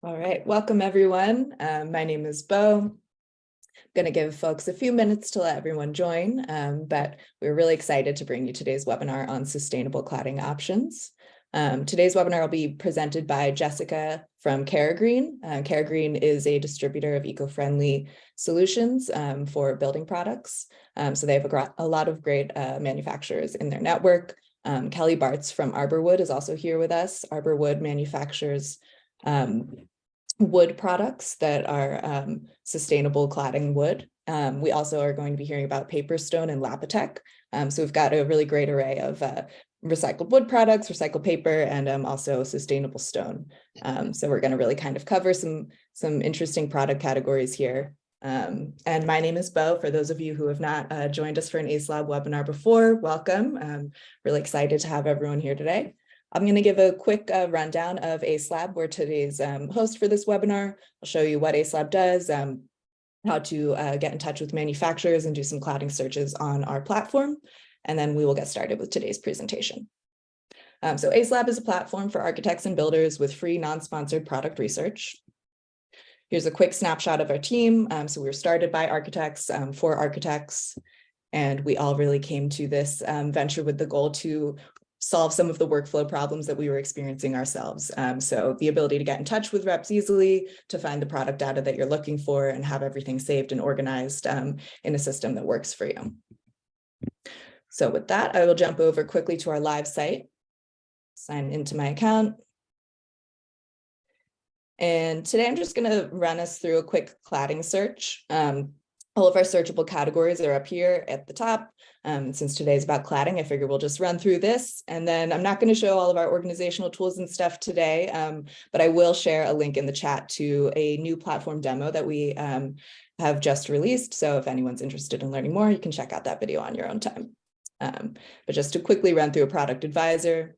All right, welcome everyone. My name is Bo. I'm going to give folks a few minutes to let everyone join, but we're really excited to bring you today's webinar on sustainable cladding options. Today's webinar will be presented by Jessica from Caragreen. Caragreen is a distributor of eco-friendly solutions for building products. So they have a lot of great manufacturers in their network. Kelly Bartz from ArborWood is also here with us. ArborWood manufactures wood products that are sustainable cladding wood. We also are going to be hearing about Paperstone and Lapitec. So we've got a really great array of recycled wood products, recycled paper, and also sustainable stone. So we're going to really kind of cover some interesting product categories here. And my name is Bo. For those of you who have not joined us for an Acelab webinar before, welcome. I'm really excited to have everyone here today. I'm going to give a quick rundown of Acelab. We're today's host for this webinar. I'll show you what Acelab does, how to get in touch with manufacturers and do some cladding searches on our platform. And then we will get started with today's presentation. So Acelab is a platform for architects and builders with free non-sponsored product research. Here's a quick snapshot of our team. So we were started by architects for architects, and we all really came to this venture with the goal to solve some of the workflow problems that we were experiencing ourselves. So the ability to get in touch with reps easily, to find the product data that you're looking for, and have everything saved and organized in a system that works for you. So with that, I will jump over quickly to our live site, sign into my account. And today I'm just going to run us through a quick cladding search. All of our searchable categories are up here at the top. Since today's about cladding, I figure we'll just run through this. And then I'm not going to show all of our organizational tools and stuff today, but I will share a link in the chat to a new platform demo that we have just released. So if anyone's interested in learning more, you can check out that video on your own time. But just to quickly run through a product advisor.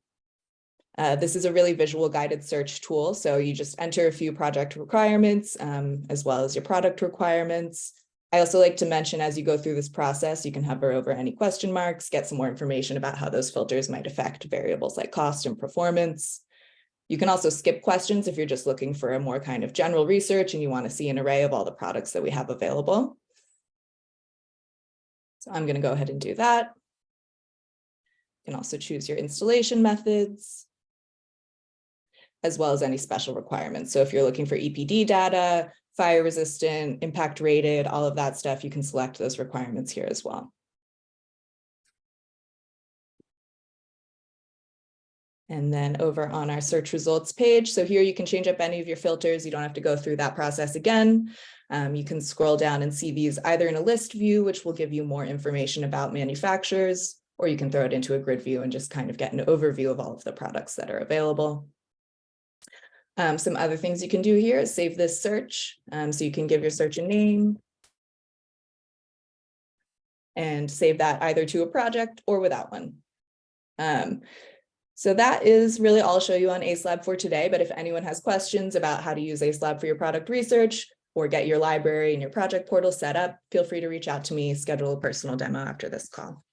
This is a really visual guided search tool. So you just enter a few project requirements as well as your product requirements. I also like to mention, as you go through this process, you can hover over any question marks, get some more information about how those filters might affect variables like cost and performance. You can also skip questions if you're just looking for a more kind of general research and you want to see an array of all the products that we have available. So I'm going to go ahead and do that. You can also choose your installation methods, as well as any special requirements. So if you're looking for EPD data, fire resistant, impact rated, all of that stuff, you can select those requirements here as well. And then over on our search results page, so here you can change up any of your filters. You don't have to go through that process again. You can scroll down and see these either in a list view, which will give you more information about manufacturers, or you can throw it into a grid view and just kind of get an overview of all of the products that are available. Some other things you can do here is save this search. So you can give your search a name and save that either to a project or without one. So that is really all I'll show you on Acelab for today. But if anyone has questions about how to use Acelab for your product research or get your library and your project portal set up, feel free to reach out to me, schedule a personal demo after this call.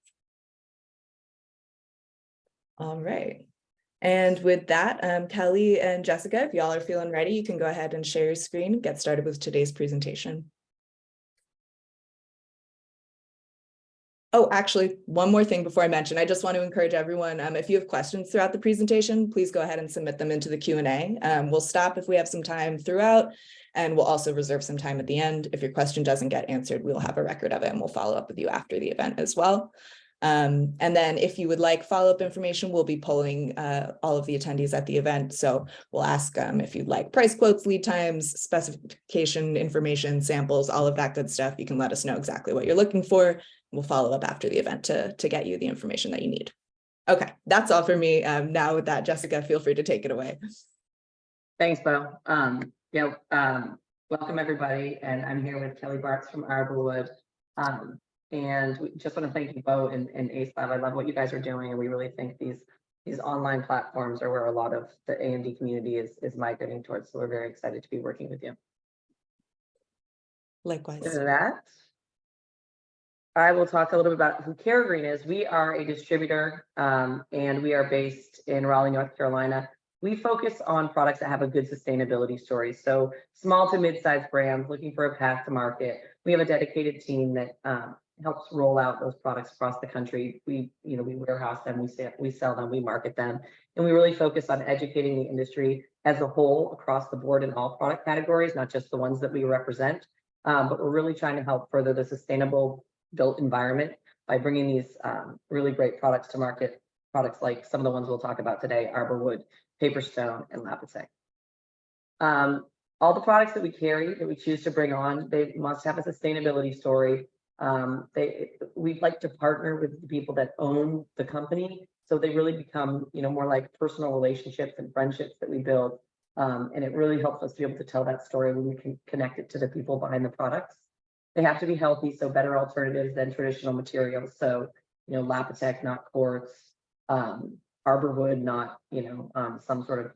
All right. And with that, Kelly and Jessica, if y'all are feeling ready, you can go ahead and share your screen and get started with today's presentation. Oh, actually, one more thing before I mention, I just want to encourage everyone, if you have questions throughout the presentation, please go ahead and submit them into the Q&A. We'll stop if we have some time throughout, and we'll also reserve some time at the end. If your question doesn't get answered, we'll have a record of it and we'll follow up with you after the event as well. And then if you would like follow-up information, we'll be polling all of the attendees at the event. So we'll ask if you'd like price quotes, lead times, specification information, samples, all of that good stuff. You can let us know exactly what you're looking for. We'll follow up after the event to get you the information that you need. Okay, that's all for me. Now with that, Jessica, feel free to take it away. Thanks, Bo. Welcome everybody. And I'm here with Kelly Bartz from ArborWood. And we just want to thank you, Bo and Acelab. I love what you guys are doing, and we really think these online platforms are where a lot of the A&D community is migrating towards. So we're very excited to be working with you. Likewise. With that, I will talk a little bit about who Caragreen is. We are a distributor, and we are based in Raleigh, North Carolina. we focus on products that have a good sustainability story. So small to mid-sized brands looking for a path to market. We have a dedicated team that helps roll out those products across the country. We warehouse them, we sell them, we market them, and we really focus on educating the industry as a whole across the board in all product categories, not just the ones that we represent. But we're really trying to help further the sustainable built environment by bringing these really great products to market. Products like some of the ones we'll talk about today: ArborWood, Paperstone, and Lapitec. All the products that we carry, that we choose to bring on, they must have a sustainability story. We'd like to partner with the people that own the company, so they really become, more like personal relationships and friendships that we build. And it really helps us be able to tell that story when we can connect it to the people behind the products. They have to be healthy, so better alternatives than traditional materials. So, Lapitec, not quartz, ArborWood, not, some sort of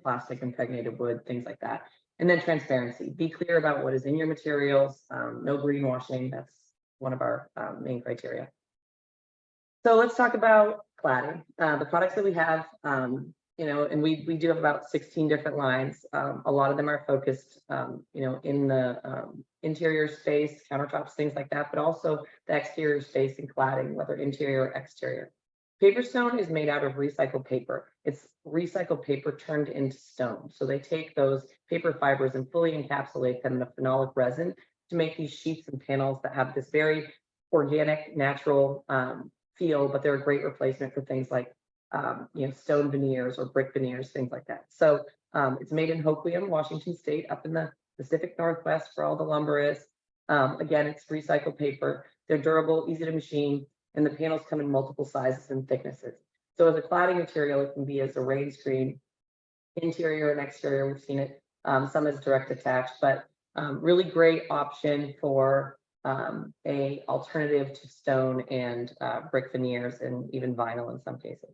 plastic impregnated wood, things like that. And then transparency. Be clear about what is in your materials. No greenwashing. That's one of our main criteria. So let's talk about cladding. The products that we have, and we do have about 16 different lines. A lot of them are focused, in the interior space, countertops, things like that, but also the exterior space and cladding, whether interior or exterior. Paperstone is made out of recycled paper. It's recycled paper turned into stone. So they take those paper fibers and fully encapsulate them in a phenolic resin to make these sheets and panels that have this very organic, natural feel, but they're a great replacement for things like stone veneers or brick veneers, things like that. So it's made in Hoquiam, Washington State, up in the Pacific Northwest, where all the lumber is. Again, it's recycled paper. They're durable, easy to machine, and the panels come in multiple sizes and thicknesses. So as a cladding material, it can be as a rain screen, interior and exterior. We've seen it, some as direct attached, but really great option for a alternative to stone and brick veneers, and even vinyl in some cases.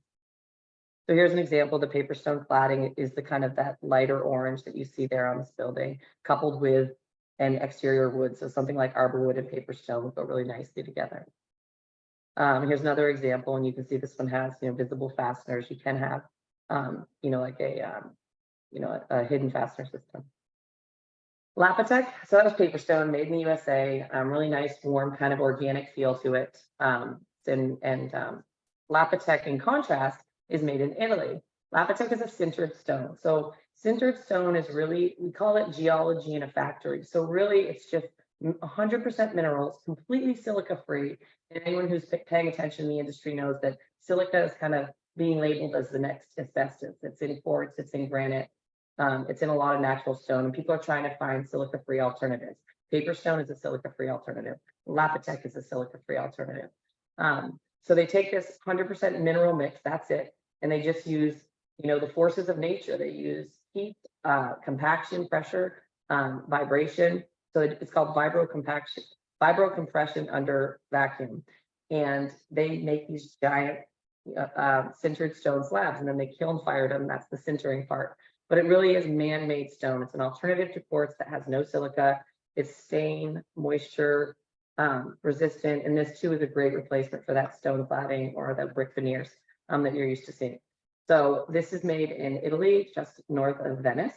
So here's an example. The Paperstone cladding is the kind of that lighter orange that you see there on this building, coupled with an exterior wood. So something like ArborWood and Paperstone would go really nicely together. Here's another example, and you can see this one has visible fasteners. You can have like a hidden fastener system. Lapitec, so that was Paperstone, made in the USA. Really nice, warm, kind of organic feel to it. Lapitec, in contrast, is made in Italy. Lapitec is a sintered stone. So sintered stone is really, we call it geology in a factory. So really, it's just 100% minerals, completely silica free. And anyone who's paying attention in the industry knows that silica is kind of being labeled as the next asbestos. It's in quartz, it's in granite, it's in a lot of natural stone, and people are trying to find silica free alternatives. Paperstone is a silica free alternative. Lapitec is a silica free alternative. So they take this 100% mineral mix, that's it, and they just use the forces of nature. They use heat, compaction, pressure, vibration. So it's called vibrocompression under vacuum. And they make these giant sintered stone slabs, and then they kiln fired them. That's the sintering part. But it really is man-made stone. It's an alternative to quartz that has no silica. It's stain, moisture resistant. And this too is a great replacement for that stone cladding or the brick veneers that you're used to seeing. So this is made in Italy, just north of Venice.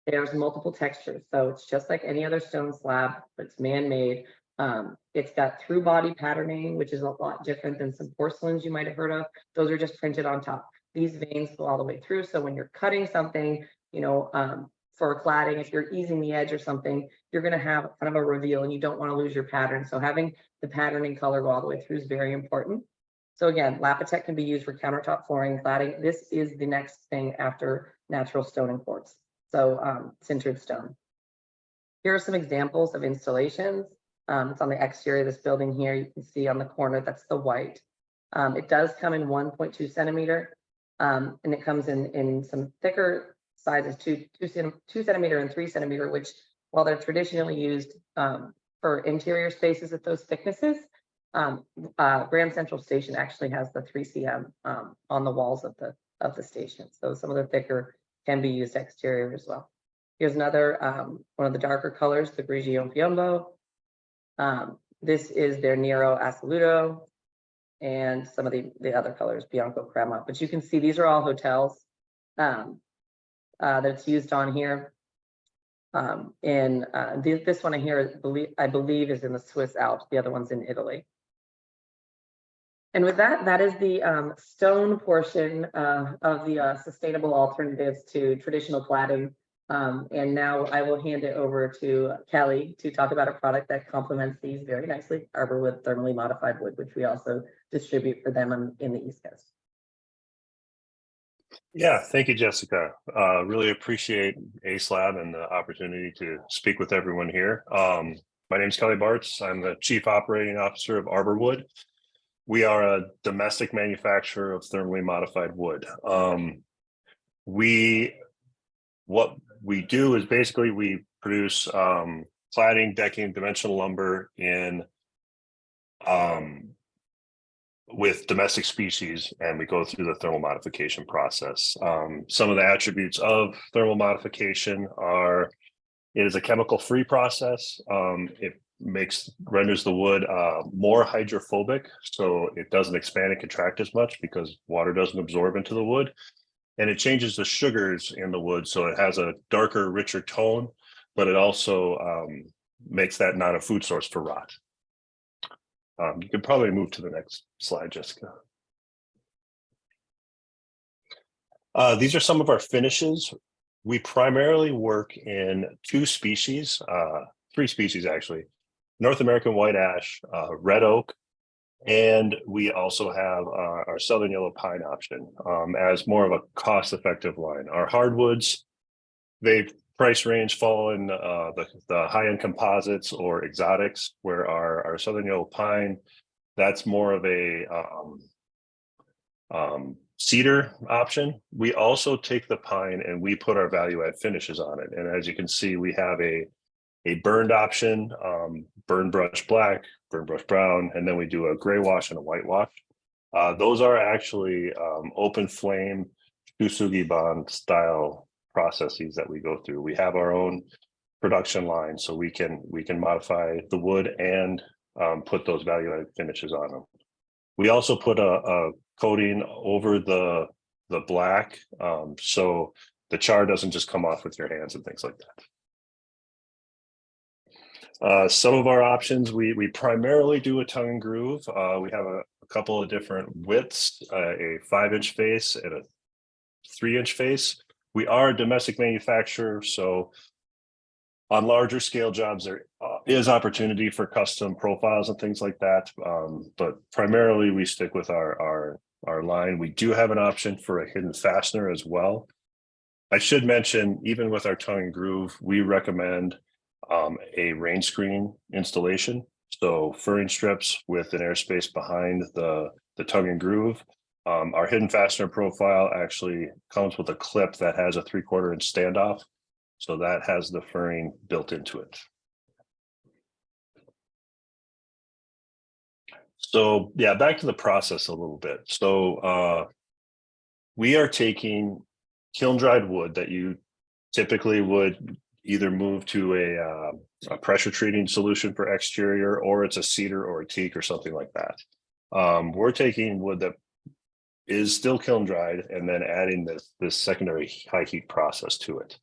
There's multiple textures. So it's just like any other stone slab, but it's man-made. It's got through body patterning, which is a lot different than some porcelains you might have heard of. Those are just printed on top. These veins go all the way through. So when you're cutting something, for a cladding, if you're easing the edge or something, you're going to have kind of a reveal, and you don't want to lose your pattern. So having the patterning color go all the way through is very important. So again, Lapitec can be used for countertop flooring cladding. This is the next thing after natural stone and quartz. So sintered stone. Here are some examples of installations. It's on the exterior of this building here. You can see on the corner, that's the white. It does come in 1.2 centimeter, and it comes in some thicker sizes, 2 centimeter and 3 centimeter, which, while they're traditionally used for interior spaces at those thicknesses, Grand Central Station actually has the 3 cm on the walls of the station. So some of the thicker can be used exterior as well. Here's another one of the darker colors, the Grigio Piombo. This is their Nero Assoluto, and some of the other colors, Bianco Crema. But you can see these are all hotels. that's used on here. This one here, I believe is in the Swiss Alps. The other one's in Italy. And with that, that is the stone portion of the sustainable alternatives to traditional cladding. And now I will hand it over to Kelly to talk about a product that complements these very nicely, ArborWood thermally modified wood, which we also distribute for them in the East Coast. Yeah, thank you, Jessica. Really appreciate Acelab and the opportunity to speak with everyone here. My name is Kelly Bartz. I'm the Chief Operating Officer of ArborWood. We are a domestic manufacturer of thermally modified wood. What we do is basically we produce cladding, decking, dimensional lumber in with domestic species, and we go through the thermal modification process. Some of the attributes of thermal modification are it is a chemical-free process. It renders the wood more hydrophobic, so it doesn't expand and contract as much because water doesn't absorb into the wood. And it changes the sugars in the wood, so it has a darker, richer tone, but it also makes that not a food source for rot. You can probably move to the next slide, Jessica. These are some of our finishes. We primarily work in three species actually: North American white ash, red oak, and we also have our southern yellow pine option as more of a cost-effective line. Our hardwoods, they price range fall in the high-end composites or exotics, where our southern yellow pine, that's more of a cedar option. We also take the pine and we put our value-add finishes on it. And as you can see, we have a burned option, burn brush black, burn brush brown, and then we do a gray wash and a white wash. Those are actually open flame Usugi bond style processes that we go through. We have our own production line, so we can modify the wood and put those value-added finishes on them. We also put a coating over the black, so the char doesn't just come off with your hands and things like that. Some of our options, we primarily do a tongue and groove. We have a couple of different widths, a 5-inch face and a 3-inch face. We are a domestic manufacturer, so on larger scale jobs, there is opportunity for custom profiles and things like that. But primarily we stick with our line. We do have an option for a hidden fastener as well. I should mention, even with our tongue and groove, we recommend a rain screen installation. So furring strips with an airspace behind the tongue and groove. Our hidden fastener profile actually comes with a clip that has a 3/4 inch standoff. So that has the furring built into it. So yeah, back to the process a little bit. So we are taking kiln dried wood that you typically would either move to a pressure treating solution for exterior, or it's a cedar or a teak or something like that. We're taking wood that is still kiln dried and then adding this secondary high heat process to it.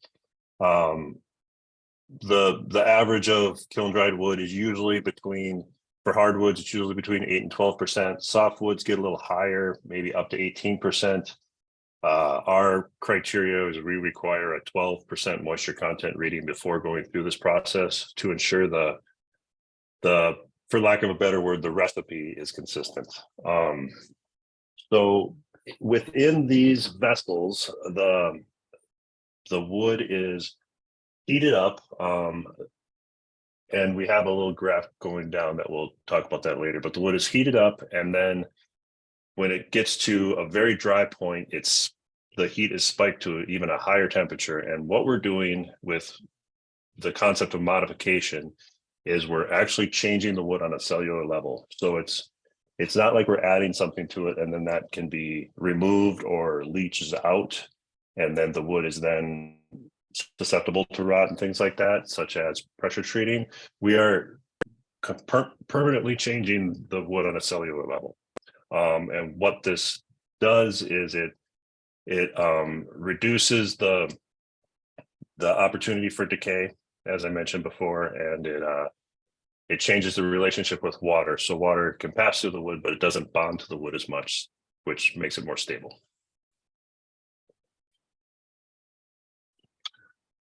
The average of kiln dried wood is usually for hardwoods, it's usually between 8 and 12%. Softwoods get a little higher, maybe up to 18%. Our criteria is we require a 12% moisture content reading before going through this process to ensure the for lack of a better word, the recipe is consistent. So within these vessels, the wood is heated up, and we have a little graph going down that we'll talk about that later, but the wood is heated up, and then when it gets to a very dry point, the heat is spiked to even a higher temperature. And what we're doing with the concept of modification is we're actually changing the wood on a cellular level. So it's not like we're adding something to it and then that can be removed or leaches out, and then the wood is then susceptible to rot and things like that, such as pressure treating. We are permanently changing the wood on a cellular level. And what this does is it reduces the the opportunity for decay, as I mentioned before, and it changes the relationship with water. So water can pass through the wood, but it doesn't bond to the wood as much, which makes it more stable.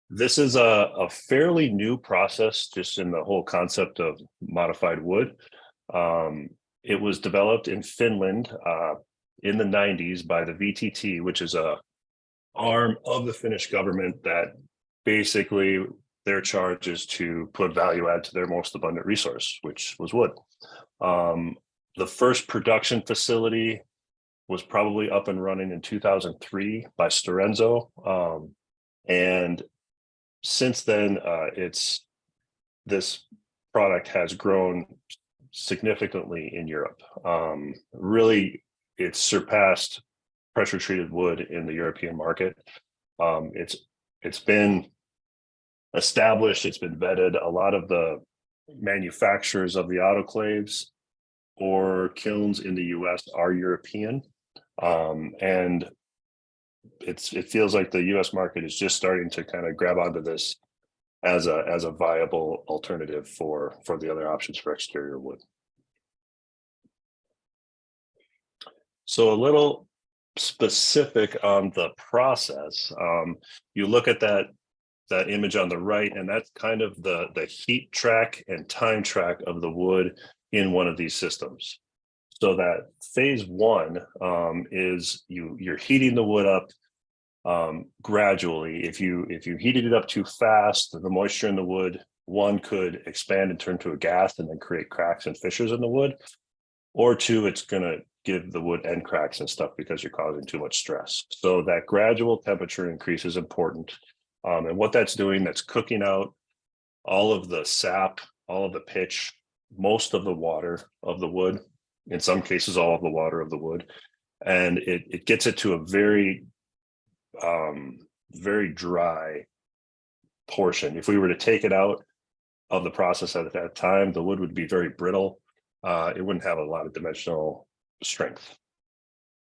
This is a fairly new process just in the whole concept of modified wood. It was developed in Finland in the 90s by the VTT, which is a arm of the Finnish government that basically their charge is to put value add to their most abundant resource, which was wood. The first production facility was probably up and running in 2003 by Stora Enso. And since then, this product has grown significantly in Europe. Really, it's surpassed pressure treated wood in the European market. It's been established, it's been vetted. A lot of the manufacturers of the autoclaves or kilns in the US are European. And it feels like the US market is just starting to kind of grab onto this as a viable alternative for the other options for exterior wood. So a little specific on the process. You look at that image on the right, and that's kind of the heat track and time track of the wood in one of these systems. So that phase one is you're heating the wood up gradually. If you heated it up too fast, the moisture in the wood, one, could expand and turn to a gas and then create cracks and fissures in the wood, or two, it's going to give the wood end cracks and stuff because you're causing too much stress. So that gradual temperature increase is important. And what that's doing, that's cooking out all of the sap, all of the pitch, most of the water of the wood, in some cases, all of the water of the wood. And it gets it to a very dry portion. If we were to take it out of the process at that time, the wood would be very brittle. It wouldn't have a lot of dimensional strength.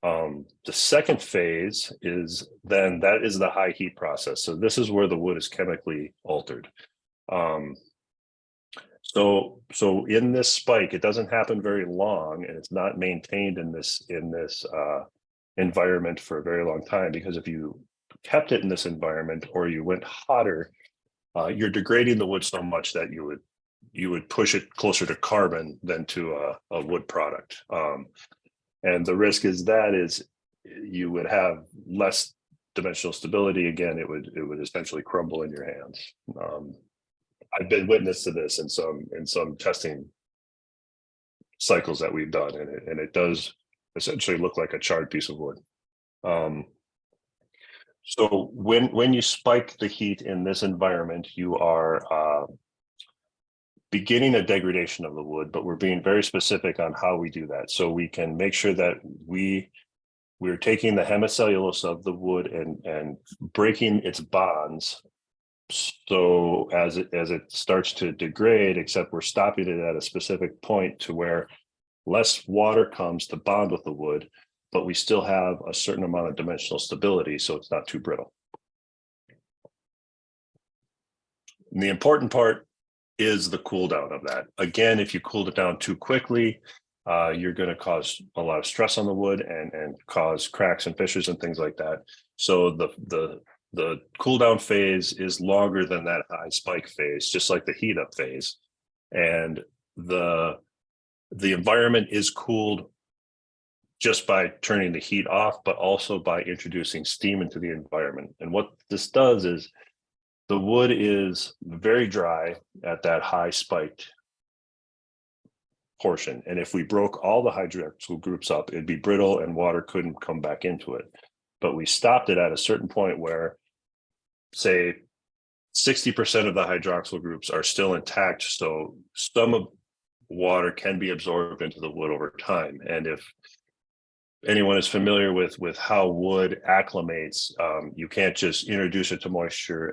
The second phase is then that is the high heat process. So this is where the wood is chemically altered. So in this spike, it doesn't happen very long, and it's not maintained in this environment for a very long time, because if you kept it in this environment or you went hotter, you're degrading the wood so much that you would push it closer to carbon than to a wood product. And the risk is you would have less dimensional stability. Again, it would essentially crumble in your hands. I've been witness to this in some testing cycles that we've done, and it does essentially look like a charred piece of wood. So when you spike the heat in this environment, you are beginning a degradation of the wood, but we're being very specific on how we do that. So we can make sure that we're taking the hemicellulose of the wood and breaking its bonds. So as it starts to degrade, except we're stopping it at a specific point to where less water comes to bond with the wood, but we still have a certain amount of dimensional stability, so it's not too brittle. And the important part is the cool down of that. Again, if you cooled it down too quickly, you're going to cause a lot of stress on the wood and cause cracks and fissures and things like that. So the cool down phase is longer than that high spike phase, just like the heat up phase. And the environment is cooled just by turning the heat off, but also by introducing steam into the environment. And what this does is the wood is very dry at that high spiked portion. And if we broke all the hydroxyl groups up, it'd be brittle and water couldn't come back into it. But we stopped it at a certain point where, say, 60% of the hydroxyl groups are still intact. So some of water can be absorbed into the wood over time. And if anyone is familiar with how wood acclimates, you can't just introduce it to moisture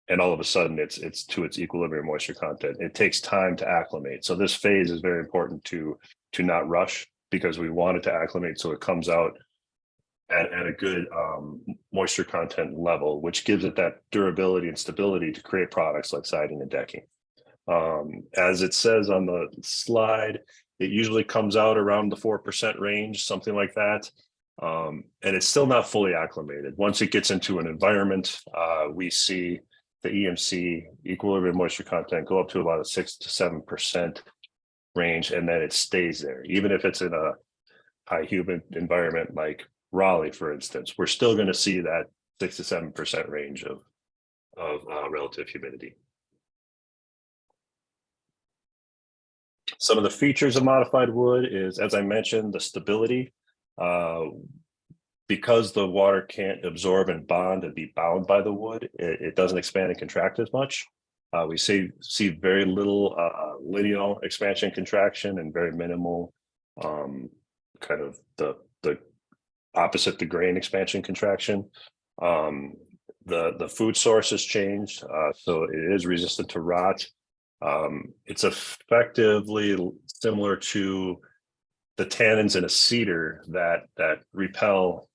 and all of a sudden it's to its equilibrium moisture content. It takes time to acclimate. So this phase is very important to not rush, because we want it to acclimate so it comes out at a good moisture content level, which gives it that durability and stability to create products like siding and decking. As it says on the slide, it usually comes out around the 4% range, something like that. And it's still not fully acclimated. Once it gets into an environment, we see the EMC, equilibrium moisture content, go up to about a 6 to 7% range, and then it stays there. Even if it's in a high humid environment like Raleigh, for instance, we're still going to see that 6 to 7% range of relative humidity. Some of the features of modified wood is, as I mentioned, the stability. Because the water can't absorb and bond and be bound by the wood, it doesn't expand and contract as much. We see very little lineal expansion contraction and very minimal kind of the opposite the grain expansion contraction. The food source has changed, so it is resistant to rot. It's effectively similar to the tannins in a cedar that repel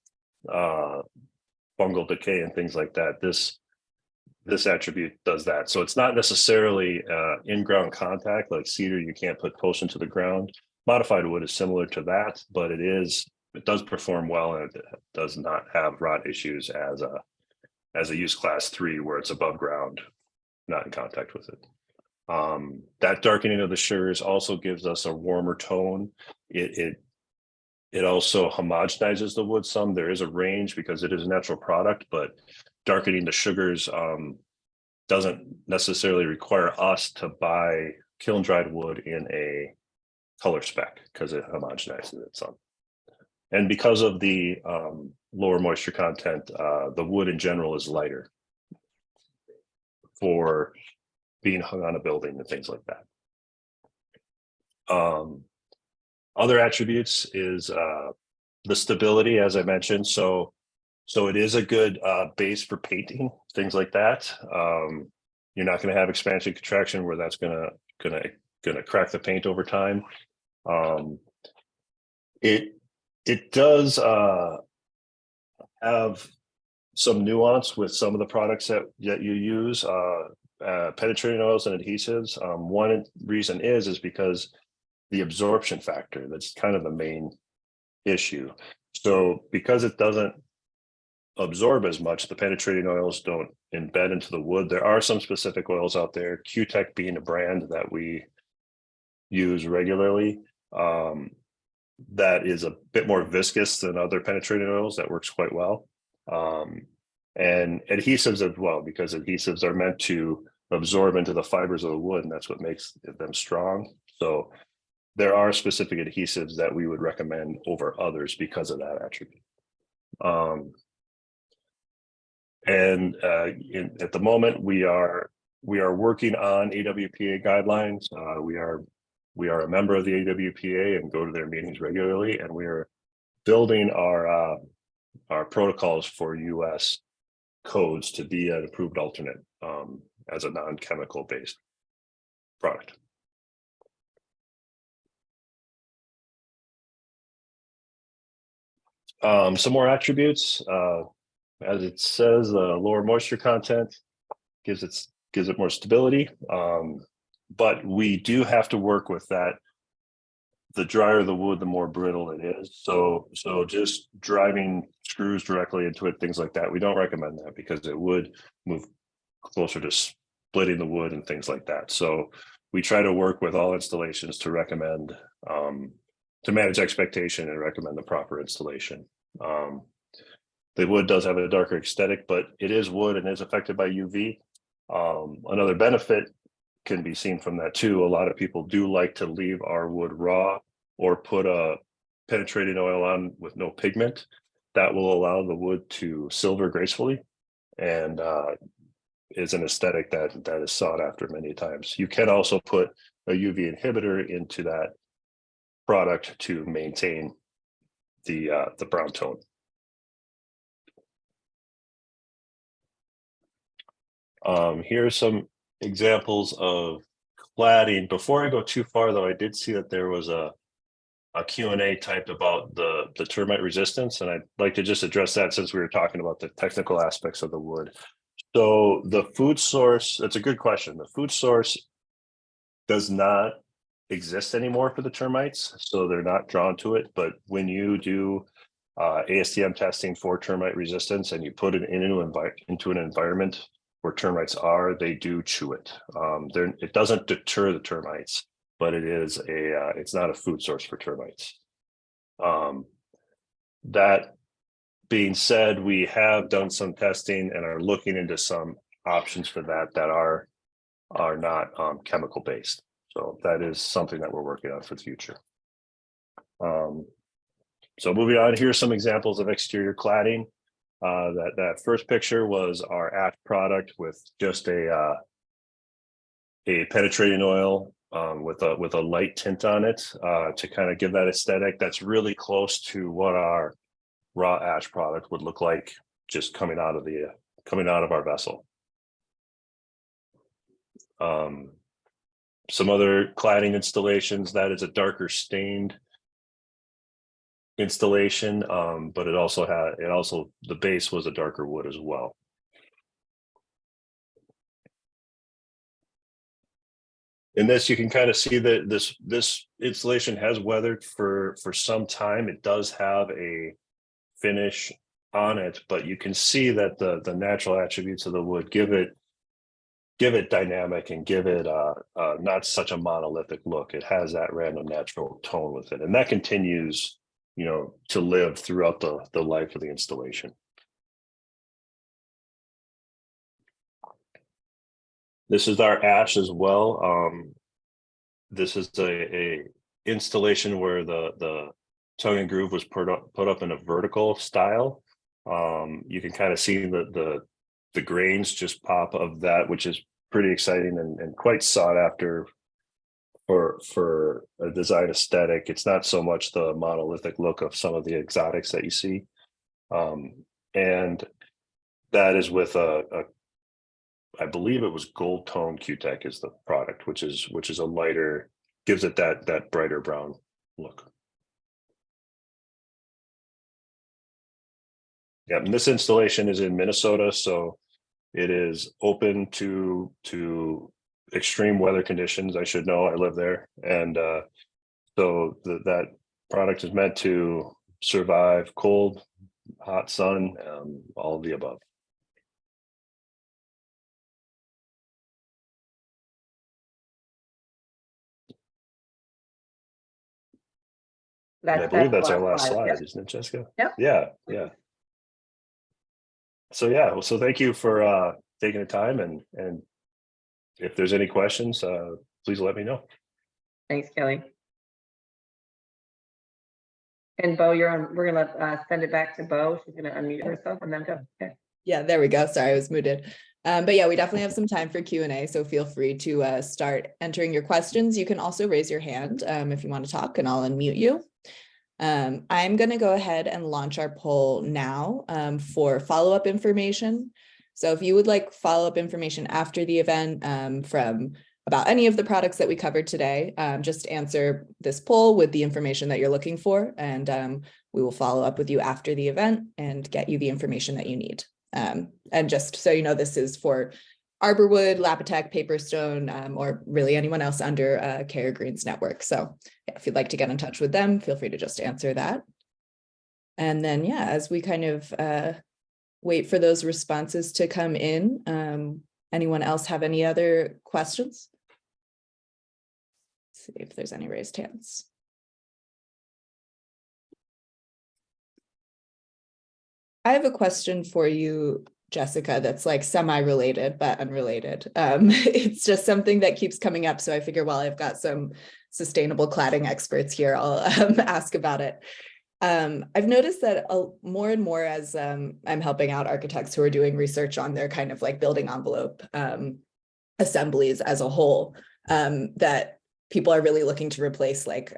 fungal decay and things like that. This attribute does that. So it's not necessarily in-ground contact like cedar. You can't put posts into the ground. Modified wood is similar to that, but it does perform well, and it does not have rot issues as a use class 3 where it's above ground, not in contact with it. That darkening of the sugars also gives us a warmer tone. It also homogenizes the wood some. There is a range because it is a natural product, but darkening the sugars doesn't necessarily require us to buy kiln dried wood in a color spec because it homogenizes it some. And because of the lower moisture content, the wood in general is lighter for being hung on a building and things like that. Other attributes is the stability, as I mentioned. So it is a good base for painting, things like that. You're not going to have expansion contraction where that's gonna crack the paint over time. It does have some nuance with some of the products that you use, penetrating oils and adhesives. One reason is because the absorption factor, that's kind of the main issue. So because it doesn't absorb as much, the penetrating oils don't embed into the wood. There are some specific oils out there, Q-Tech being a brand that we use regularly, that is a bit more viscous than other penetrating oils. That works quite well. And adhesives as well, because adhesives are meant to absorb into the fibers of the wood, and that's what makes them strong. So there are specific adhesives that we would recommend over others because of that attribute. At the moment, we are working on AWPA guidelines. We are a member of the AWPA and go to their meetings regularly, and we are building our protocols for US codes to be an approved alternate as a non-chemical based product. Some more attributes, as it says, lower moisture content gives it more stability, but we do have to work with that. The drier the wood, the more brittle it is. So just driving screws directly into it, things like that, we don't recommend that because it would move closer to splitting the wood and things like that. So we try to work with all installations to recommend, to manage expectation and recommend the proper installation. The wood does have a darker aesthetic, but it is wood and is affected by UV. Another benefit can be seen from that too. A lot of people do like to leave our wood raw or put a penetrating oil on with no pigment. That will allow the wood to silver gracefully, and is an aesthetic that is sought after many times. You can also put a UV inhibitor into that product to maintain the brown tone. Here's some examples of cladding. Before I go too far, though, I did see that there was a a Q&A typed about the termite resistance, and I'd like to just address that since we were talking about the technical aspects of the wood. So the food source, that's a good question. The food source does not exist anymore for the termites, so they're not drawn to it. But when you do ASTM testing for termite resistance and you put it into an environment where termites are, they do chew it. It doesn't deter the termites, but it is it's not a food source for termites. That being said, we have done some testing and are looking into some options for that are not chemical based. So that is something that we're working on for the future. So moving on, here's some examples of exterior cladding. That first picture was our ash product with just a penetrating oil with a light tint on it to kind of give that aesthetic. That's really close to what our raw ash product would look like just coming out of our vessel. Some other cladding installations, that is a darker stained installation, but it also the base was a darker wood as well. In this, you can kind of see that this installation has weathered for some time. It does have a finish on it, but you can see that the natural attributes of the wood give it dynamic and give it not such a monolithic look. It has that random natural tone with it, and that continues, to live throughout the life of the installation. This is our ash as well. This is a installation where the tongue and groove was put up in a vertical style. You can kind of see the grains just pop of that, which is pretty exciting and quite sought after for a design aesthetic. It's not so much the monolithic look of some of the exotics that you see. And that is with I believe it was gold tone Q-Tech is the product, which is a lighter, gives it that brighter brown look. Yeah, and this installation is in Minnesota, so it is open to extreme weather conditions. I should know, I live there, and so that product is meant to survive cold, hot sun, all of the above. I believe that's our last slide, isn't it, Jessica? Yep. Yeah. So thank you for taking the time, and if there's any questions, please let me know. Thanks, Kelly. And Bo, you're on. We're gonna send it back to Bo. She's gonna unmute herself and then go. Okay. Yeah, there we go. Sorry, I was muted. But yeah, we definitely have some time for Q&A, so feel free to start entering your questions. You can also raise your hand if you want to talk, and I'll unmute you. I'm going to go ahead and launch our poll now for follow-up information. So if you would like follow-up information after the event from about any of the products that we covered today, just answer this poll with the information that you're looking for, and we will follow up with you after the event and get you the information that you need. And just so you know, this is for ArborWood, Lapitec, Paperstone, or really anyone else under Caragreen's network. So yeah, if you'd like to get in touch with them, feel free to just answer that. And then, yeah, as we kind of wait for those responses to come in, anyone else have any other questions? Let's see if there's any raised hands. I have a question for you, Jessica, that's like semi-related but unrelated. It's just something that keeps coming up, so I figure while I've got some sustainable cladding experts here, I'll ask about it. I've noticed that more and more as I'm helping out architects who are doing research on their kind of like building envelope assemblies as a whole, that people are really looking to replace like,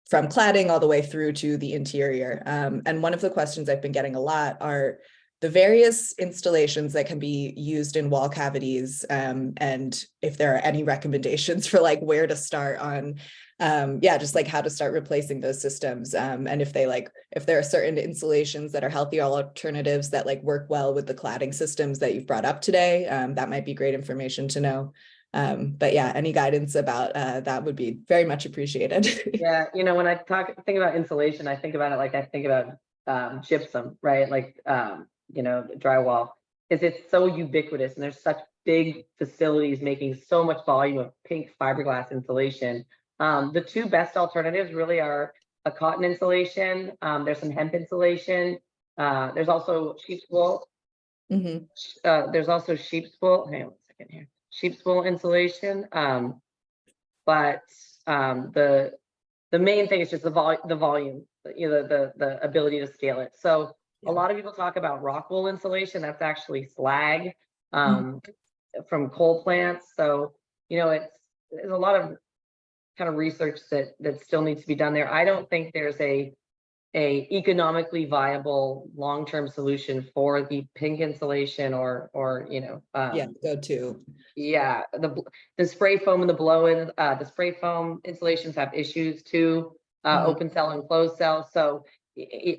from cladding all the way through to the interior. And one of the questions I've been getting a lot are the various installations that can be used in wall cavities, and if there are any recommendations for like where to start on yeah, just like how to start replacing those systems. And if there are certain installations that are healthy alternatives that like work well with the cladding systems that you've brought up today, that might be great information to know. But yeah, any guidance about that would be very much appreciated. Yeah, when I think about insulation, I think about it like I think about gypsum, right? Like drywall, because it's so ubiquitous and there's such big facilities making so much volume of pink fiberglass insulation. The two best alternatives really are a cotton insulation. There's some hemp insulation. There's also sheep's wool. Mhm. There's also sheep's wool. Hang on a second here. Sheep's wool insulation. But the main thing is just the volume, the ability to scale it. So Yeah. a lot of people talk about rock wool insulation. That's actually slag from coal plants. So there's a lot of kind of research that still needs to be done there. I don't think there's a economically viable long-term solution for the pink insulation or Yeah, go to. yeah, the spray foam and the blow-in, the spray foam installations have issues too, open cell and closed cell. So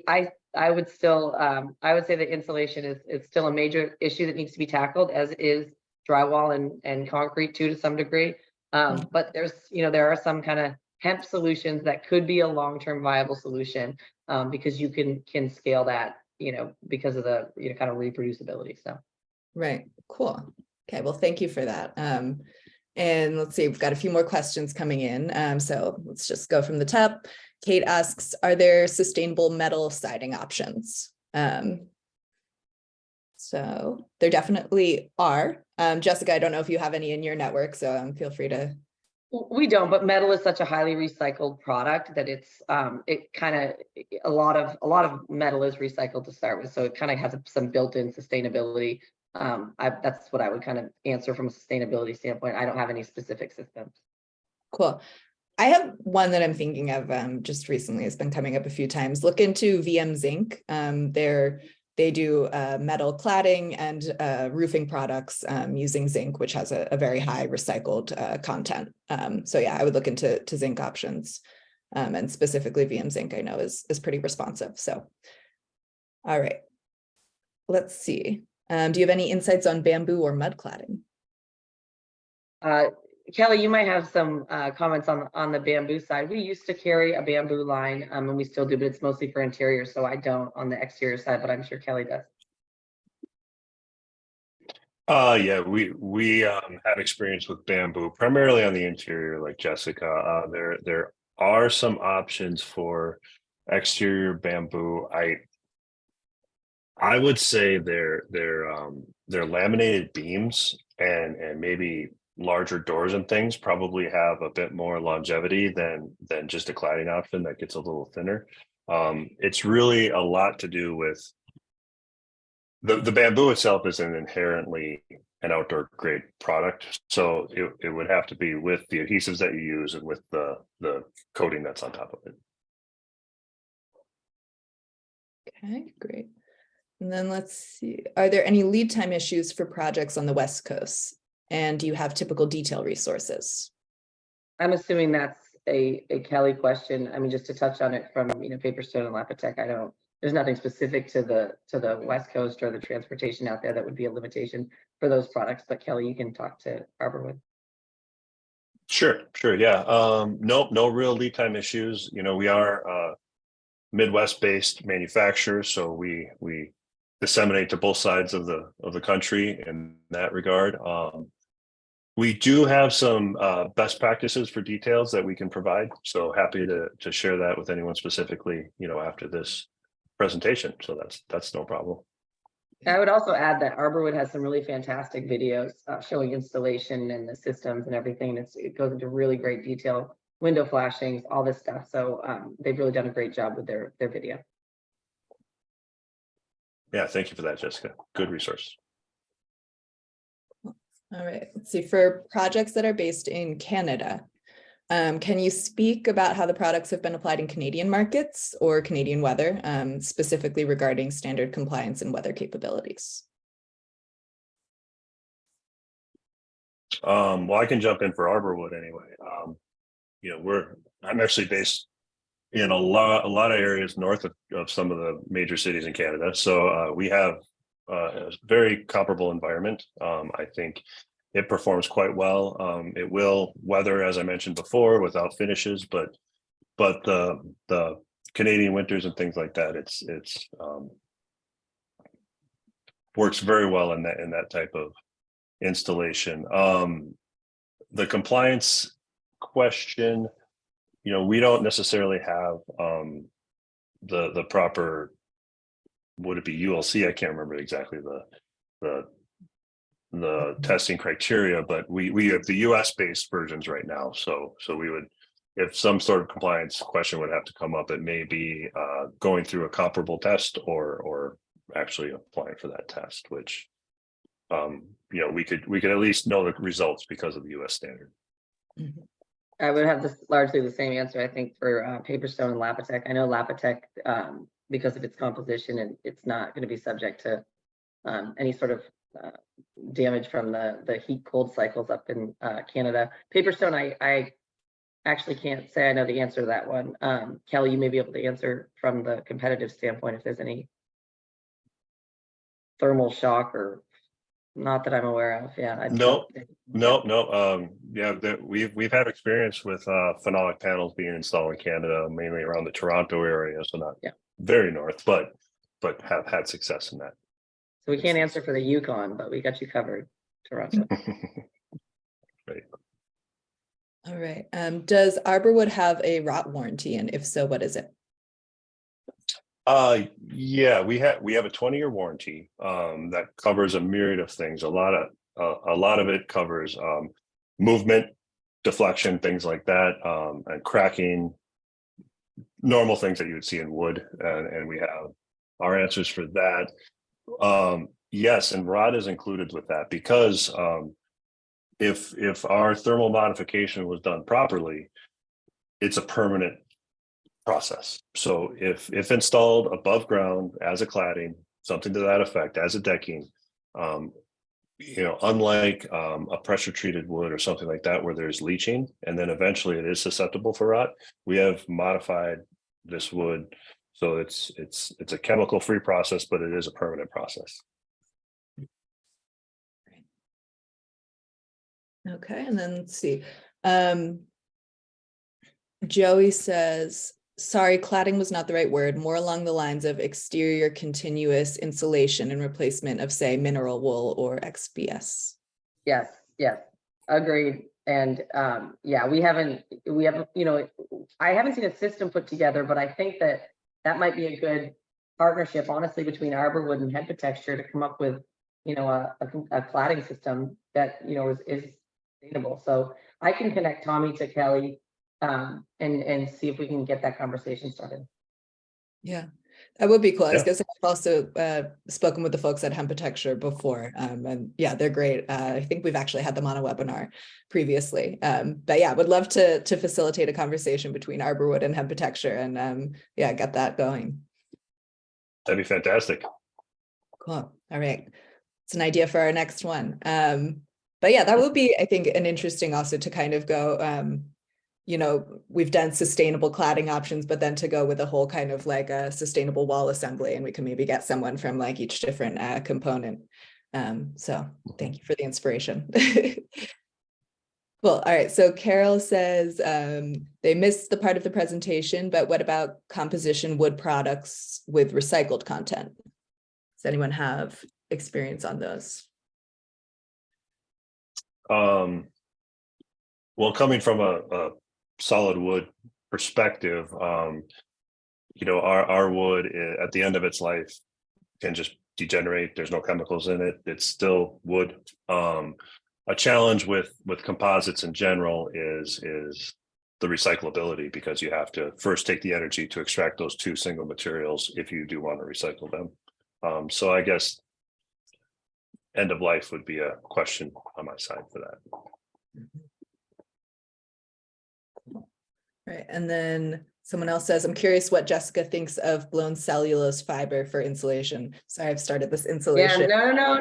I would still I would say that insulation is still a major issue that needs to be tackled, as is drywall and concrete too to some degree. But there are some kind of hemp solutions that could be a long-term viable solution, because you can scale that, because of the kind of reproducibility. So Right, cool. Okay, well, thank you for that. And let's see, we've got a few more questions coming in. So let's just go from the top. Kate asks, are there sustainable metal siding options? So there definitely are. Jessica, I don't know if you have any in your network, so feel free to. we don't, but metal is such a highly recycled product that it's a lot of metal is recycled to start with, so it kind of has some built-in sustainability. That's what I would kind of answer from a sustainability standpoint. I don't have any specific systems. Cool. I have one that I'm thinking of just recently. It's been coming up a few times. Look into VM Zinc. They do metal cladding and roofing products using zinc, which has a very high recycled content. So yeah, I would look into zinc options, and specifically VM Zinc I know is pretty responsive. So, all right, let's see. Do you have any insights on bamboo or mud cladding? Kelly, you might have some comments on the bamboo side. We used to carry a bamboo line, and we still do, but it's mostly for interior, so I don't on the exterior side, but I'm sure Kelly does. Yeah, we have experience with bamboo, primarily on the interior, like Jessica. There are some options for exterior bamboo. I would say they're laminated beams and maybe larger doors and things probably have a bit more longevity than just a cladding option that gets a little thinner. It's really a lot to do with the bamboo itself is inherently an outdoor grade product, so it would have to be with the adhesives that you use and with the coating that's on top of it. Okay, great. And then let's see, are there any lead time issues for projects on the West Coast? And do you have typical detail resources? I'm assuming that's a Kelly question. I mean, just to touch on it from Paperstone and Lapitec, there's nothing specific to the West Coast or the transportation out there that would be a limitation for those products. But Kelly, you can talk to ArborWood. Sure, yeah. No real lead time issues. We are Midwest based manufacturer, so we disseminate to both sides of the country in that regard. We do have some best practices for details that we can provide, so happy to share that with anyone specifically after this presentation. So that's no problem. I would also add that ArborWood has some really fantastic videos showing installation and the systems and everything. It goes into really great detail, window flashings, all this stuff. So they've really done a great job with their video. Yeah, thank you for that, Jessica. Good resource. All right, let's see, for projects that are based in Canada, can you speak about how the products have been applied in Canadian markets or Canadian weather, specifically regarding standard compliance and weather capabilities? Well, I can jump in for ArborWood anyway. We're I'm actually based in a lot of areas north of some of the major cities in Canada. So we have a very comparable environment. I think it performs quite well. It will weather, as I mentioned before, without finishes, but the Canadian winters and things like that, it's works very well in that type of installation. The compliance question, you know, we don't necessarily have the proper, would it be ULC? I can't remember exactly the testing criteria, but we have the US based versions right now. So we would, if some sort of compliance question would have to come up, it may be going through a comparable test or actually applying for that test, which you know, we could at least know the results because of the US standard. Mhm. I would have this largely the same answer, I think, for Paperstone and Lapitec. I know Lapitec, because of its composition, and it's not going to be subject to any sort of damage from the heat cold cycles up in Canada. Paperstone, I actually can't say I know the answer to that one. Kelly, you may be able to answer from the competitive standpoint if there's any thermal shock, or not that I'm aware of. Yeah. No. Yeah, we've had experience with phenolic panels being installed in Canada, mainly around the Toronto area, so not very north, but have had success in that. So we can't answer for the Yukon, but we got you covered, Toronto. Right. All right. Does ArborWood have a rot warranty? And if so, what is it? Yeah, we have a 20-year warranty that covers a myriad of things. A lot of it covers movement, deflection, things like that, and cracking, normal things that you would see in wood, and we have our answers for that. Yes, and rot is included with that, because if our thermal modification was done properly, it's a permanent process. So if installed above ground as a cladding, something to that effect, as a decking, you know, unlike a pressure treated wood or something like that where there's leaching and then eventually it is susceptible for rot, we have modified this wood so it's a chemical free process, but it is a permanent process. Okay, and then let's see. Joey says, sorry, cladding was not the right word, more along the lines of exterior continuous insulation in replacement of, say, mineral wool or XPS. Yes, agreed. And yeah, we haven't, you know, I haven't seen a system put together, but I think that might be a good partnership, honestly, between ArborWood and Paperstone to come up with, you know, a cladding system that, you know, is sustainable. So I can connect Tommy to Kelly and see if we can get that conversation started. Yeah, that would be cool. I was Yeah. gonna say, I've also spoken with the folks at Architecture before, and yeah, they're great. I think we've actually had them on a webinar previously, but yeah, would love to facilitate a conversation between ArborWood and Architecture, and yeah, get that going. That'd be fantastic. Cool. All right, it's an idea for our next one. But yeah, that would be, I think, an interesting also to kind of go, you know, we've done sustainable cladding options, but then to go with a whole kind of like a sustainable wall assembly, and we can maybe get someone from like each different component. So thank you for the inspiration. Cool. All right. So Carol says they missed the part of the presentation, but what about composition wood products with recycled content? Does anyone have experience on those? Well, coming from a solid wood perspective, you know, our wood at the end of its life can just degenerate. There's no chemicals in it. It's still wood. A challenge with composites in general is the recyclability, because you have to first take the energy to extract those two single materials if you do want to recycle them. So I guess end of life would be a question on my side for that. Right. And then someone else says, I'm curious what Jessica thinks of blown cellulose fiber for insulation. Sorry, I've started this insulation. Yeah, no.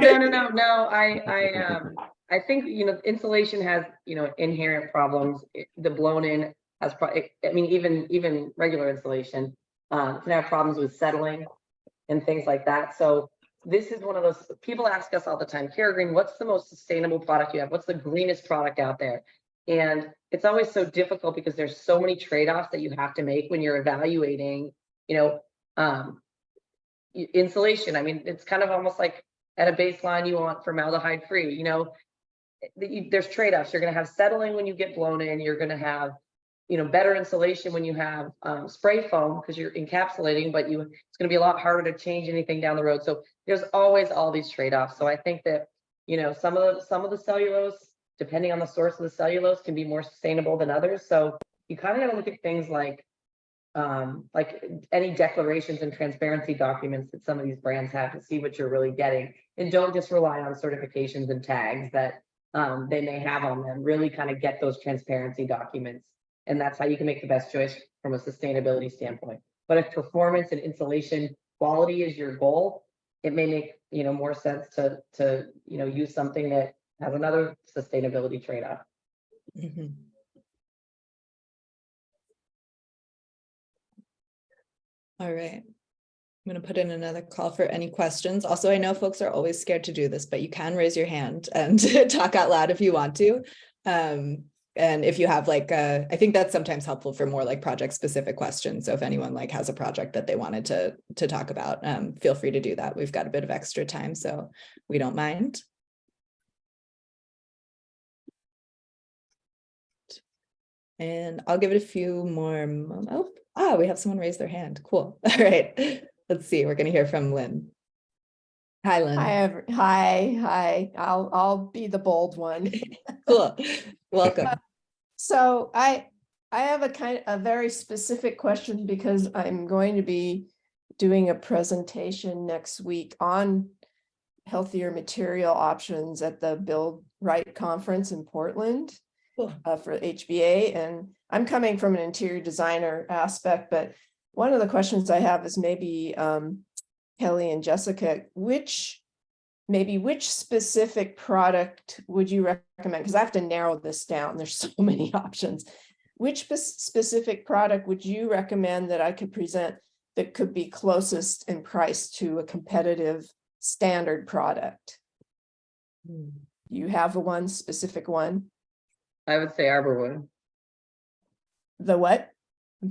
I think, you know, insulation has, you know, inherent problems. The blown in I mean, even regular insulation can have problems with settling and things like that. So this is one of those, people ask us all the time, Caragreen, what's the most sustainable product you have? What's the greenest product out there? And it's always so difficult because there's so many trade-offs that you have to make when you're evaluating, insulation. I mean, it's kind of almost like at a baseline you want formaldehyde free, there's trade-offs. You're going to have settling when you get blown in. You're going to have, better insulation when you have spray foam because you're encapsulating, but it's going to be a lot harder to change anything down the road. So there's always all these trade-offs. So I think that, some of the cellulose, depending on the source of the cellulose, can be more sustainable than others. So you kind of got to look at things like any declarations and transparency documents that some of these brands have to see what you're really getting, and don't just rely on certifications and tags that they may have on them. Really kind of get those transparency documents, and that's how you can make the best choice from a sustainability standpoint. But if performance and insulation quality is your goal, it may make more sense to use something that has another sustainability trade-off. Mm-hmm. All right. I'm going to put in another call for any questions. Also, I know folks are always scared to do this, but you can raise your hand and talk out loud if you want to. And if you have I think that's sometimes helpful for more like project specific questions. So if anyone has a project that they wanted to talk about, feel free to do that. We've got a bit of extra time, so we don't mind. And I'll give it a few more moments. We have someone raise their hand. Cool. All right. Let's see. We're going to hear from Lynn. Hi, Lynn. Hi. I'll be the bold one. Cool. Welcome. So I have a very specific question because I'm going to be doing a presentation next week on healthier material options at the Build Right conference in Portland. Cool. For HBA, and I'm coming from an interior designer aspect, but one of the questions I have is maybe Kelly and Jessica, which specific product would you recommend? Because I have to narrow this down. There's so many options. Which specific product would you recommend that I could present that could be closest in price to a competitive standard product? Do you have one specific one? I would say ArborWood. The what?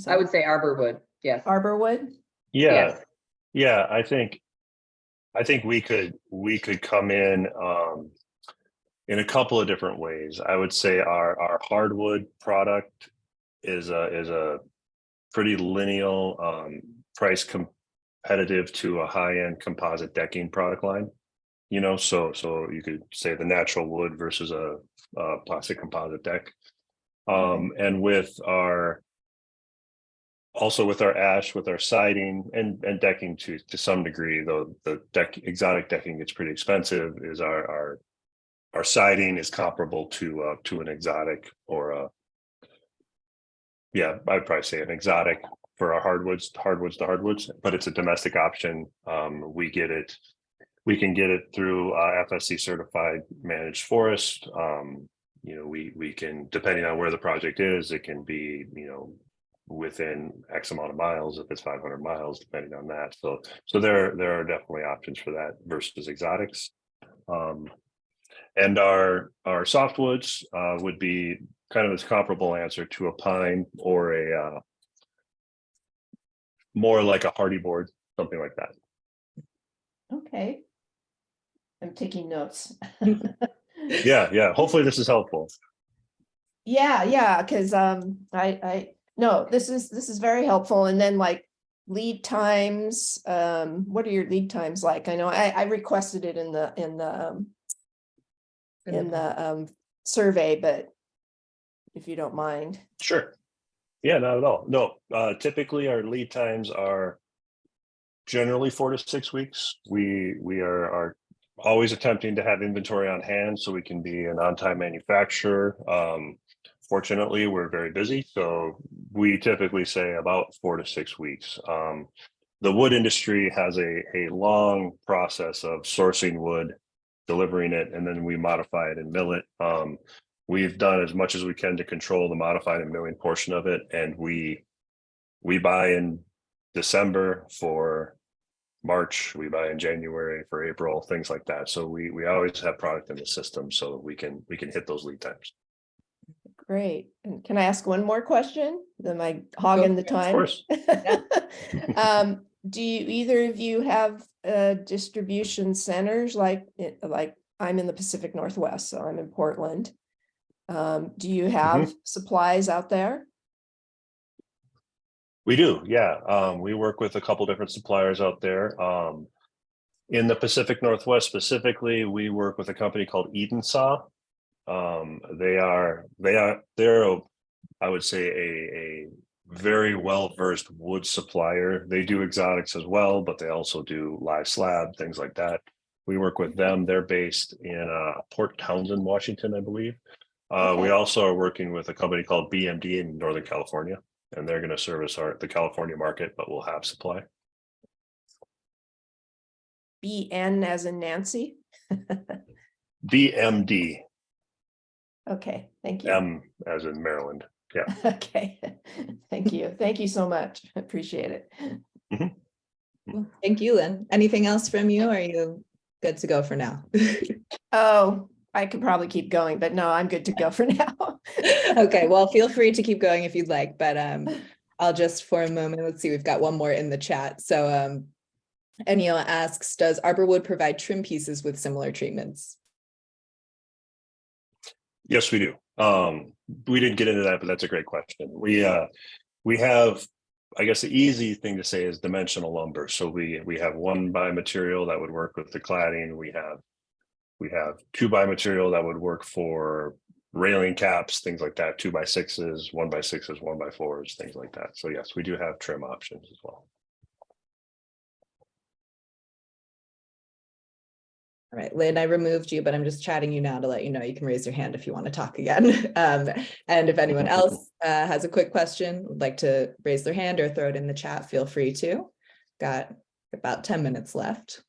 I would say ArborWood. Yes. ArborWood? Yeah. Yes. Yeah. I think we could come in a couple of different ways. I would say our hardwood product is a pretty lineal, price competitive to a high-end composite decking product line. So you could say the natural wood versus a plastic composite deck. And with our ash, with our siding and decking to some degree, though the exotic decking gets pretty expensive, is our siding is comparable to an exotic, or I'd probably say an exotic for our hardwoods, but it's a domestic option. We can get it through FSC certified managed forest. We can, depending on where the project is, it can be, within X amount of miles, if it's 500 miles, depending on that. So there are definitely options for that versus exotics. And our softwoods would be kind of this comparable answer to a pine or a more like a hardy board, something like that. Okay. I'm taking notes. Yeah. Hopefully this is helpful. Yeah, because no, this is very helpful. And then lead times, what are your lead times like? I know I requested it in the survey, but if you don't mind. Sure. Yeah, not at all. No, typically our lead times are generally 4 to 6 weeks. We are always attempting to have inventory on hand so we can be an on-time manufacturer. Fortunately, we're very busy, so we typically say about 4 to 6 weeks. The wood industry has a long process of sourcing wood, delivering it, and then we modify it and mill it. we've done as much as we can to control the modified and milling portion of it. And we buy in December for March, we buy in January for April, things like that. So we always have product in the system so that we can hit those lead times. Great. And can I ask one more question? Am I hogging the time? Of course. Do you either of you have distribution centers like I'm in the Pacific Northwest, so I'm in Portland. Do you have supplies out there? We do, yeah. We work with a couple different suppliers out there. In the Pacific Northwest specifically, we work with a company called Eden Saw. They're I would say a very well-versed wood supplier. They do exotics as well, but they also do live slab, things like that. We work with them. They're based in Port Townsend, Washington, I believe. We also are working with a company called BMD in Northern California, and they're going to service the California market, but we'll have supply. BN as in Nancy? BMD. Okay, thank you. M as in Maryland. Yeah. Okay, thank you. Thank you so much. Appreciate it. Well, thank you, Lynn. Anything else from you? Are you good to go for now? Oh, I could probably keep going, but no, I'm good to go for now. Okay, well, feel free to keep going if you'd like, but I'll just for a moment, let's see, we've got one more in the chat. So Eniela asks, does ArborWood provide trim pieces with similar treatments? Yes, we do. We didn't get into that, but that's a great question. We have, I guess the easy thing to say is dimensional lumber. So we have 1x material that would work with the cladding. We have 2x material that would work for railing caps, things like that, 2x6s, 1x6s, 1x4s, things like that. So yes, we do have trim options as well. All right, Lynn, I removed you, but I'm just chatting you now to let you know you can raise your hand if you want to talk again. And if anyone else has a quick question, would like to raise their hand or throw it in the chat, feel free to. Got about 10 minutes left.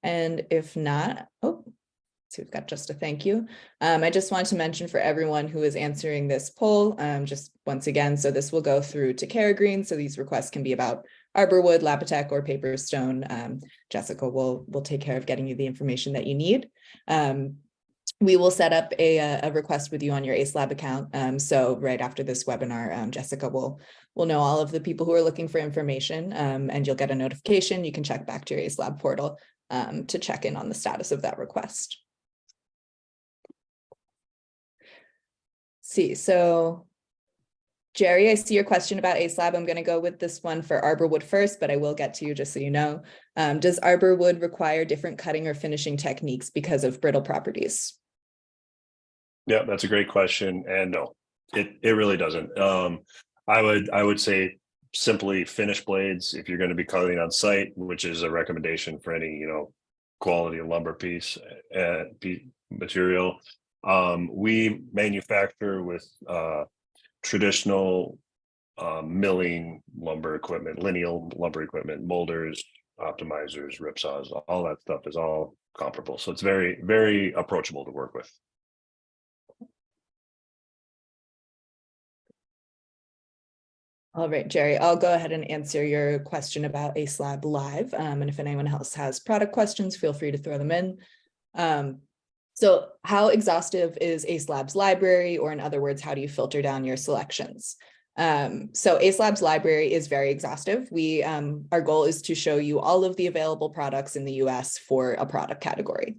And if not, oh, so we've got just a thank you. I just want to mention for everyone who is answering this poll, just once again, so this will go through to Caragreen. So these requests can be about ArborWood, Lapitec, or Paperstone. Jessica will take care of getting you the information that you need. We will set up a request with you on your Acelab account. So right after this webinar, Jessica will know all of the people who are looking for information, and you'll get a notification. You can check back to your Acelab portal to check in on the status of that request. See, so Jerry, I see your question about Acelab. I'm going to go with this one for ArborWood first, but I will get to you just so you know. Does ArborWood require different cutting or finishing techniques because of brittle properties? Yeah, that's a great question. And no, it really doesn't. I would say simply finish blades if you're going to be cutting on site, which is a recommendation for any, quality lumber piece material. We manufacture with traditional milling lumber equipment, lineal lumber equipment, molders, optimizers, ripsaws, all that stuff is all comparable. So it's very, very approachable to work with. All right, Jerry, I'll go ahead and answer your question about Acelab Live. And if anyone else has product questions, feel free to throw them in. So how exhaustive is Acelab's library, or in other words, how do you filter down your selections? So Acelab's library is very exhaustive. Our goal is to show you all of the available products in the US for a product category.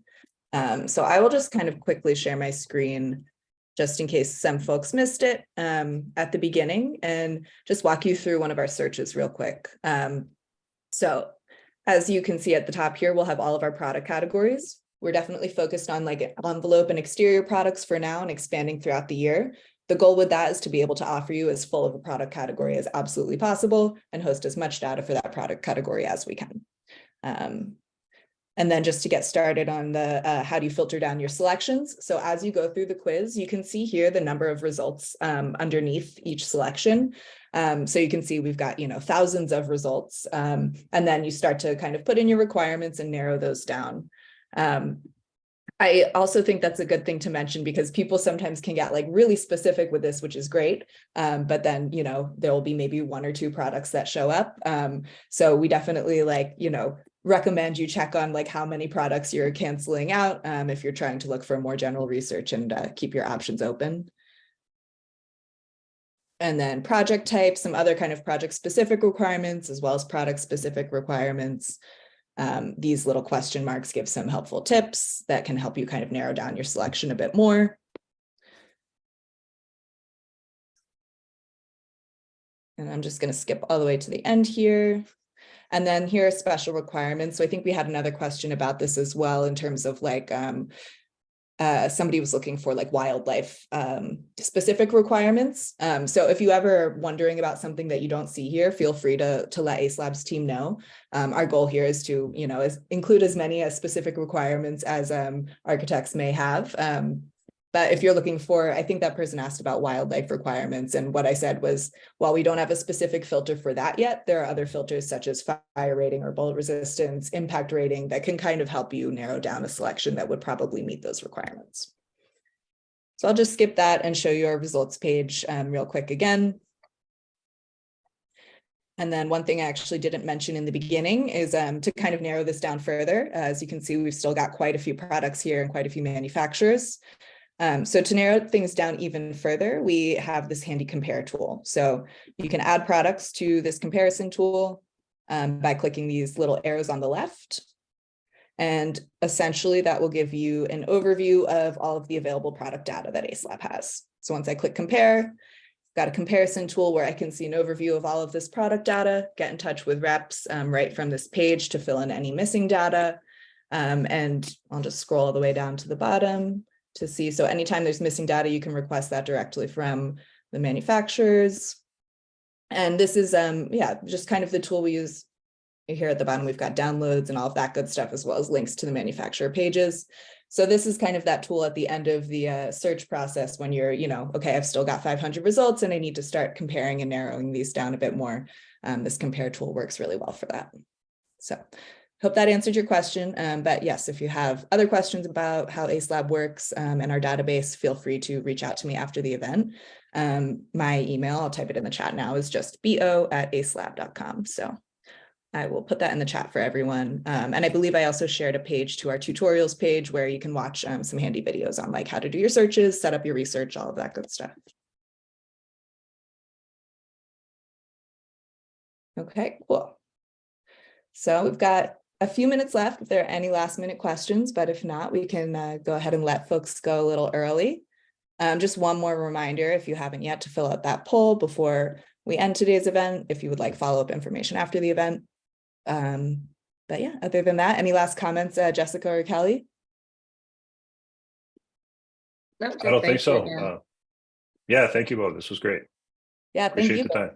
So I will just kind of quickly share my screen just in case some folks missed it at the beginning, and just walk you through one of our searches real quick. So as you can see at the top here, we'll have all of our product categories. We're definitely focused on like envelope and exterior products for now and expanding throughout the year. The goal with that is to be able to offer you as full of a product category as absolutely possible and host as much data for that product category as we can. And then just to get started on the how do you filter down your selections. So as you go through the quiz, you can see here the number of results underneath each selection. So you can see we've got, thousands of results. And then you start to kind of put in your requirements and narrow those down. I also think that's a good thing to mention because people sometimes can get like really specific with this, which is great. But then, there will be maybe 1 or 2 products that show up. So we definitely recommend you check on like how many products you're canceling out if you're trying to look for more general research and keep your options open. And then project type, some other kind of project specific requirements, as well as product specific requirements. These little question marks give some helpful tips that can help you kind of narrow down your selection a bit more. And I'm just going to skip all the way to the end here. And then here are special requirements. So I think we had another question about this as well in terms of like somebody was looking for like wildlife specific requirements. So if you ever are wondering about something that you don't see here, feel free to let Acelab's team know. Our goal here is to, include as many as specific requirements as architects may have. But if you're looking for, I think that person asked about wildlife requirements. And what I said was, while we don't have a specific filter for that yet, there are other filters such as fire rating or bullet resistance, impact rating that can kind of help you narrow down a selection that would probably meet those requirements. So I'll just skip that and show you our results page real quick again. And then one thing I actually didn't mention in the beginning is to kind of narrow this down further. As you can see, we've still got quite a few products here and quite a few manufacturers. So to narrow things down even further, we have this handy compare tool. So you can add products to this comparison tool by clicking these little arrows on the left. And essentially that will give you an overview of all of the available product data that Acelab has. So once I click compare, I've got a comparison tool where I can see an overview of all of this product data, get in touch with reps right from this page to fill in any missing data. And I'll just scroll all the way down to the bottom to see. So anytime there's missing data, you can request that directly from the manufacturers. And this is, just kind of the tool we use. Here at the bottom, we've got downloads and all of that good stuff, as well as links to the manufacturer pages. So this is kind of that tool at the end of the search process when you're, okay, I've still got 500 results and I need to start comparing and narrowing these down a bit more. This compare tool works really well for that. So hope that answered your question. But yes, if you have other questions about how Acelab works and our database, feel free to reach out to me after the event. My email, I'll type it in the chat now, is just bo@acelab.com. So I will put that in the chat for everyone. And I believe I also shared a page to our tutorials page where you can watch some handy videos on like how to do your searches, set up your research, all of that good stuff. Okay, cool. So we've got a few minutes left if there are any last minute questions, but if not, we can go ahead and let folks go a little early. Just one more reminder, if you haven't yet, to fill out that poll before we end today's event, if you would like follow-up information after the event. But yeah, other than that, any last comments, Jessica or Kelly? No, I don't think so. again. Yeah, thank you both. This was great. Yeah, thank Appreciate you. the time.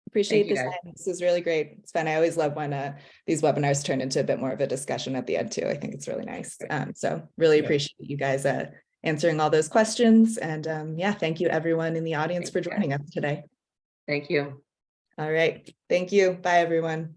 Appreciate Thank you, this guys. time. This is really great. It's fun. I always love when these webinars turn into a bit more of a discussion at the end too. I think it's really nice. So really appreciate you guys answering all those questions. And yeah, thank you everyone in the audience for joining us today. Thank you. All right. Thank you. Bye, everyone.